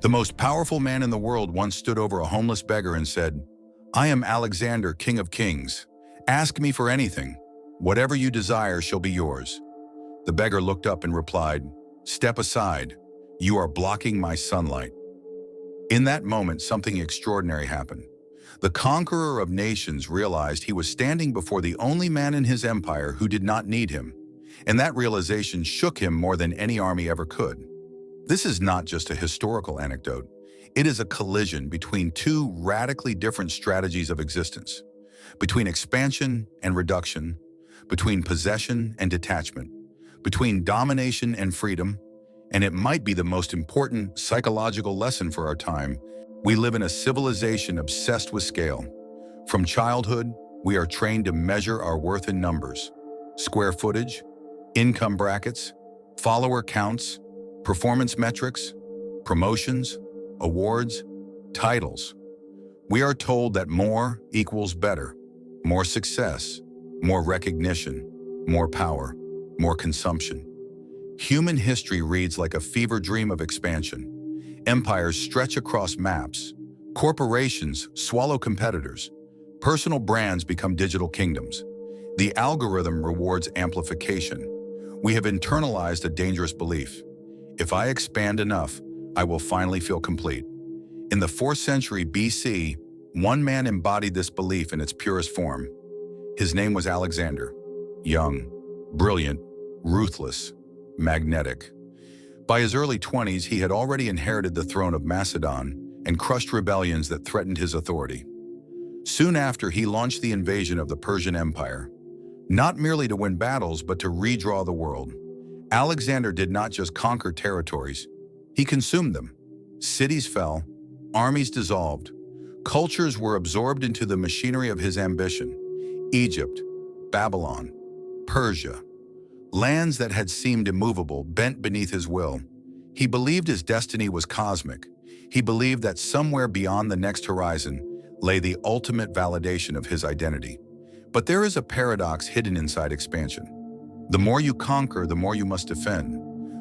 The most powerful man in the world once stood over a homeless beggar and said, "I am Alexander, King of Kings. Ask me for anything. Whatever you desire shall be yours." The beggar looked up and replied, "Step aside. You are blocking my sunlight." In that moment, something extraordinary happened. The conqueror of nations realized he was standing before the only man in his empire who did not need him, and that realization shook him more than any army ever could. This is not just a historical anecdote. It is a collision between two radically different strategies of existence, between expansion and reduction, between possession and detachment, between domination and freedom, and it might be the most important psychological lesson for our time. We live in a civilization obsessed with scale. From childhood, we are trained to measure our worth in numbers: square footage, income brackets, follower counts, performance metrics, promotions, awards, titles. We are told that more equals better, more success, more recognition, more power, more consumption. Human history reads like a fever dream of expansion. Empires stretch across maps. Corporations swallow competitors. Personal brands become digital kingdoms. The algorithm rewards amplification. We have internalized a dangerous belief: if I expand enough, I will finally feel complete. In the 4th century BC, one man embodied this belief in its purest form. His name was Alexander. Young, brilliant, ruthless, magnetic. By his early 20s, he had already inherited the throne of Macedon and crushed rebellions that threatened his authority. Soon after, he launched the invasion of the Persian Empire, not merely to win battles, but to redraw the world. Alexander did not just conquer territories, he consumed them. Cities fell, armies dissolved, cultures were absorbed into the machinery of his ambition. Egypt, Babylon, Persia, lands that had seemed immovable bent beneath his will. He believed his destiny was cosmic. He believed that somewhere beyond the next horizon lay the ultimate validation of his identity. But there is a paradox hidden inside expansion. The more you conquer, the more you must defend.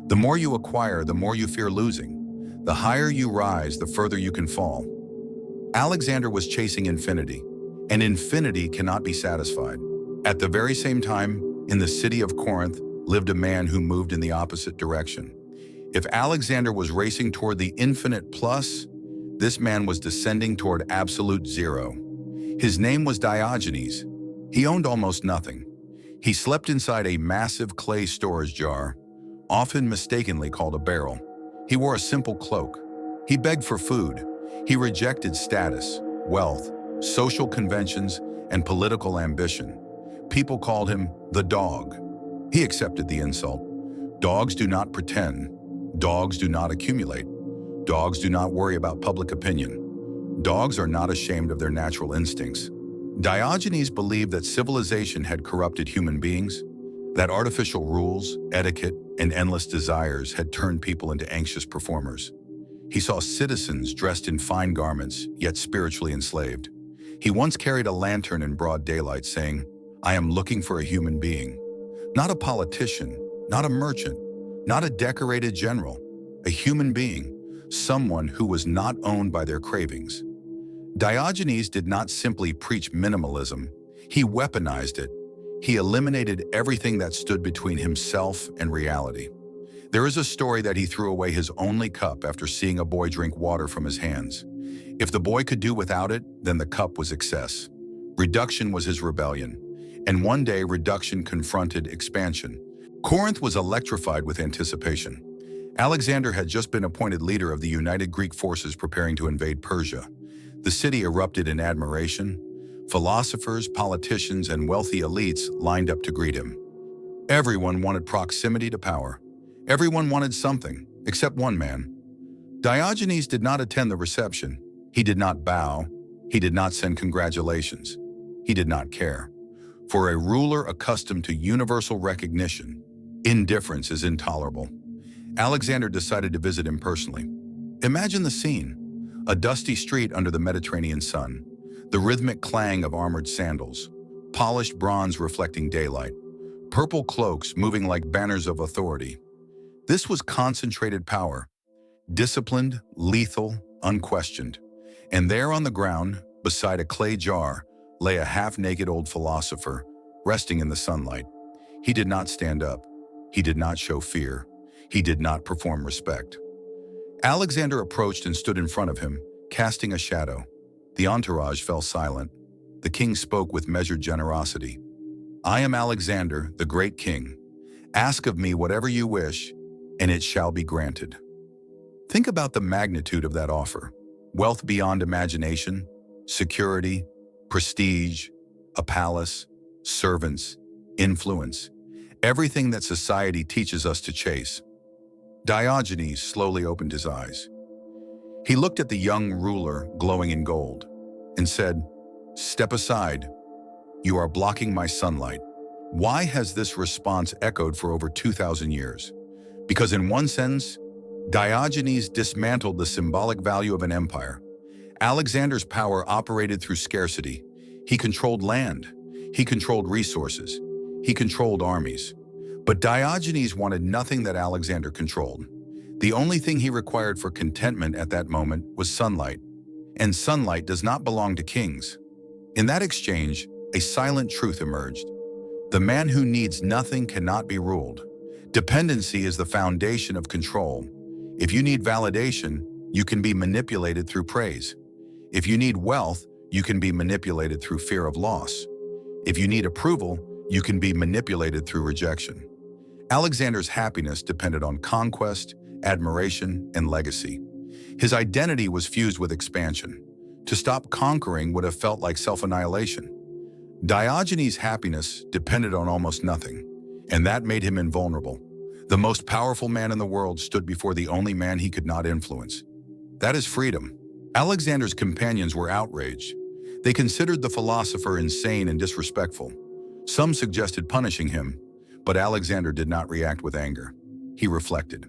The more you acquire, the more you fear losing. The higher you rise, the further you can fall. Alexander was chasing infinity, and infinity cannot be satisfied. At the very same time, in the city of Corinth lived a man who moved in the opposite direction. If Alexander was racing toward the infinite plus, this man was descending toward absolute zero. His name was Diogenes. He owned almost nothing. He slept inside a massive clay storage jar, often mistakenly called a barrel. He wore a simple cloak. He begged for food. He rejected status, wealth, social conventions, and political ambition. People called him the dog. He accepted the insult. Dogs do not pretend. Dogs do not accumulate. Dogs do not worry about public opinion. Dogs are not ashamed of their natural instincts. Diogenes believed that civilization had corrupted human beings, that artificial rules, etiquette, and endless desires had turned people into anxious performers. He saw citizens dressed in fine garments, yet spiritually enslaved. He once carried a lantern in broad daylight saying, "I am looking for a human being." Not a politician, not a merchant, not a decorated general, a human being, someone who was not owned by their cravings. Diogenes did not simply preach minimalism, he weaponized it. He eliminated everything that stood between himself and reality. There is a story that he threw away his only cup after seeing a boy drink water from his hands. If the boy could do without it, then the cup was excess. Reduction was his rebellion. And one day, reduction confronted expansion. Corinth was electrified with anticipation. Alexander had just been appointed leader of the united Greek forces preparing to invade Persia. The city erupted in admiration. Philosophers, politicians, and wealthy elites lined up to greet him. Everyone wanted proximity to power. Everyone wanted something, except one man. Diogenes did not attend the reception. He did not bow. He did not send congratulations. He did not care. For a ruler accustomed to universal recognition, indifference is intolerable. Alexander decided to visit him personally. Imagine the scene: a dusty street under the Mediterranean sun, the rhythmic clang of armored sandals, polished bronze reflecting daylight, purple cloaks moving like banners of authority. This was concentrated power. Disciplined, lethal, unquestioned. And there on the ground, beside a clay jar, lay a half-naked old philosopher, resting in the sunlight. He did not stand up. He did not show fear. He did not perform respect. Alexander approached and stood in front of him, casting a shadow. The entourage fell silent. The king spoke with measured generosity. "I am Alexander, the great king. Ask of me whatever you wish, and it shall be granted." Think about the magnitude of that offer. Wealth beyond imagination, security, prestige, a palace, servants, influence, everything that society teaches us to chase. Diogenes slowly opened his eyes. He looked at the young ruler glowing in gold and said, "Step aside. You are blocking my sunlight." Why has this response echoed for over 2,000 years? Because in one sense, Diogenes dismantled the symbolic value of an empire. Alexander's power operated through scarcity. He controlled land. He controlled resources. He controlled armies. But Diogenes wanted nothing that Alexander controlled. The only thing he required for contentment at that moment was sunlight. And sunlight does not belong to kings. In that exchange, a silent truth emerged. The man who needs nothing cannot be ruled. Dependency is the foundation of control. If you need validation, you can be manipulated through praise. If you need wealth, you can be manipulated through fear of loss. If you need approval, you can be manipulated through rejection. Alexander's happiness depended on conquest, admiration, and legacy. His identity was fused with expansion. To stop conquering would have felt like self-annihilation. Diogenes' happiness depended on almost nothing, and that made him invulnerable. The most powerful man in the world stood before the only man he could not influence. That is freedom. Alexander's companions were outraged. They considered the philosopher insane and disrespectful. Some suggested punishing him, but Alexander did not react with anger. He reflected.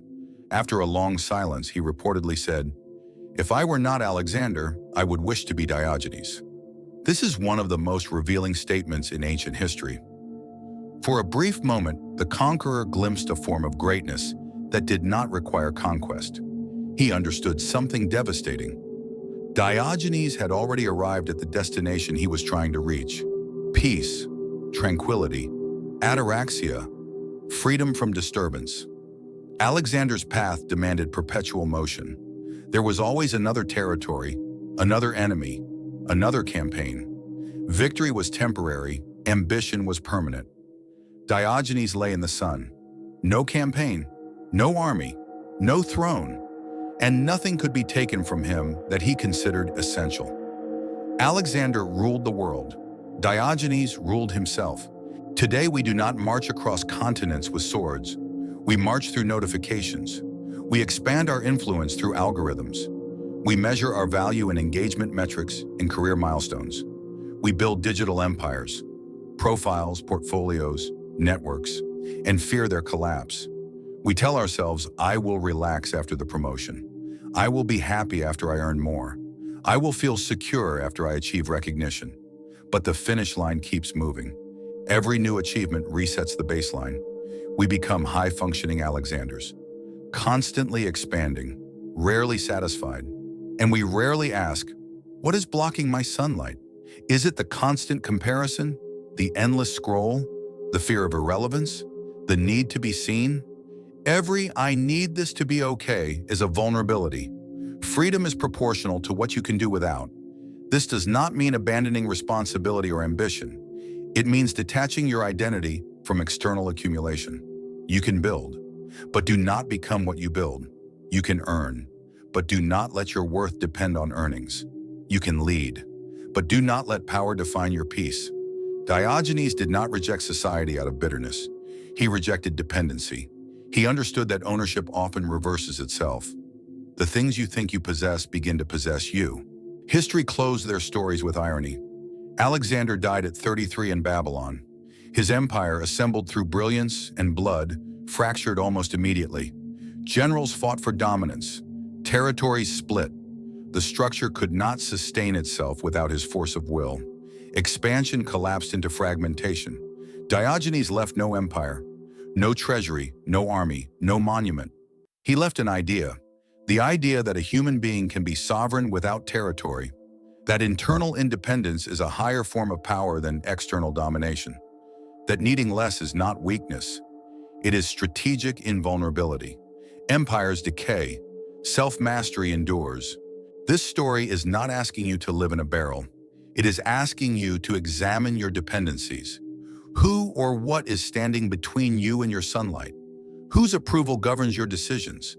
After a long silence, he reportedly said, "If I were not Alexander, I would wish to be Diogenes." This is one of the most revealing statements in ancient history. For a brief moment, the conqueror glimpsed a form of greatness that did not require conquest. He understood something devastating. Diogenes had already arrived at the destination he was trying to reach: peace, tranquility, ataraxia, freedom from disturbance. Alexander's path demanded perpetual motion. There was always another territory, another enemy, another campaign. Victory was temporary, ambition was permanent. Diogenes lay in the sun. No campaign, no army, no throne, and nothing could be taken from him that he considered essential. Alexander ruled the world. Diogenes ruled himself. Today we do not march across continents with swords. We march through notifications. We expand our influence through algorithms. We measure our value in engagement metrics and career milestones. We build digital empires, profiles, portfolios, networks, and fear their collapse. We tell ourselves, "I will relax after the promotion. I will be happy after I earn more. I will feel secure after I achieve recognition." But the finish line keeps moving. Every new achievement resets the baseline. We become high-functioning Alexanders, constantly expanding, rarely satisfied. And we rarely ask, what is blocking my sunlight? Is it the constant comparison, the endless scroll, the fear of irrelevance, the need to be seen? Every "I need this to be okay" is a vulnerability. Freedom is proportional to what you can do without. This does not mean abandoning responsibility or ambition. It means detaching your identity from external accumulation. You can build, but do not become what you build. You can earn, but do not let your worth depend on earnings. You can lead, but do not let power define your peace. Diogenes did not reject society out of bitterness. He rejected dependency. He understood that ownership often reverses itself. The things you think you possess begin to possess you. History closed their stories with irony. Alexander died at 33 in Babylon. His empire, assembled through brilliance and blood, fractured almost immediately. Generals fought for dominance. Territories split. The structure could not sustain itself without his force of will. Expansion collapsed into fragmentation. Diogenes left no empire, no treasury, no army, no monument. He left an idea, The idea that a human being can be sovereign without territory, that internal independence is a higher form of power than external domination, that needing less is not weakness, it is strategic invulnerability. Empires decay, self-mastery endures. This story is not asking you to live in a barrel. It is asking you to examine your dependencies. Who or what is standing between you and your sunlight? Whose approval governs your decisions?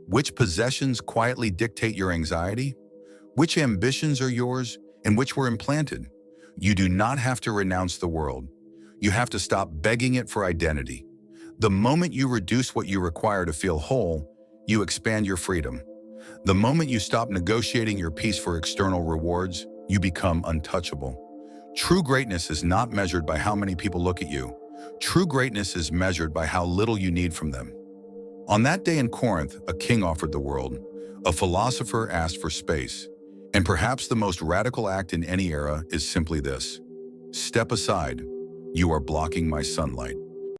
Which possessions quietly dictate your anxiety? Which ambitions are yours and which were implanted? You do not have to renounce the world. You have to stop begging it for identity. The moment you reduce what you require to feel whole, you expand your freedom. The moment you stop negotiating your peace for external rewards, you become untouchable. True greatness is not measured by how many people look at you. True greatness is measured by how little you need from them. On that day in Corinth, a king offered the world. A philosopher asked for space. And perhaps the most radical act in any era is simply this: step aside. You are blocking my sunlight.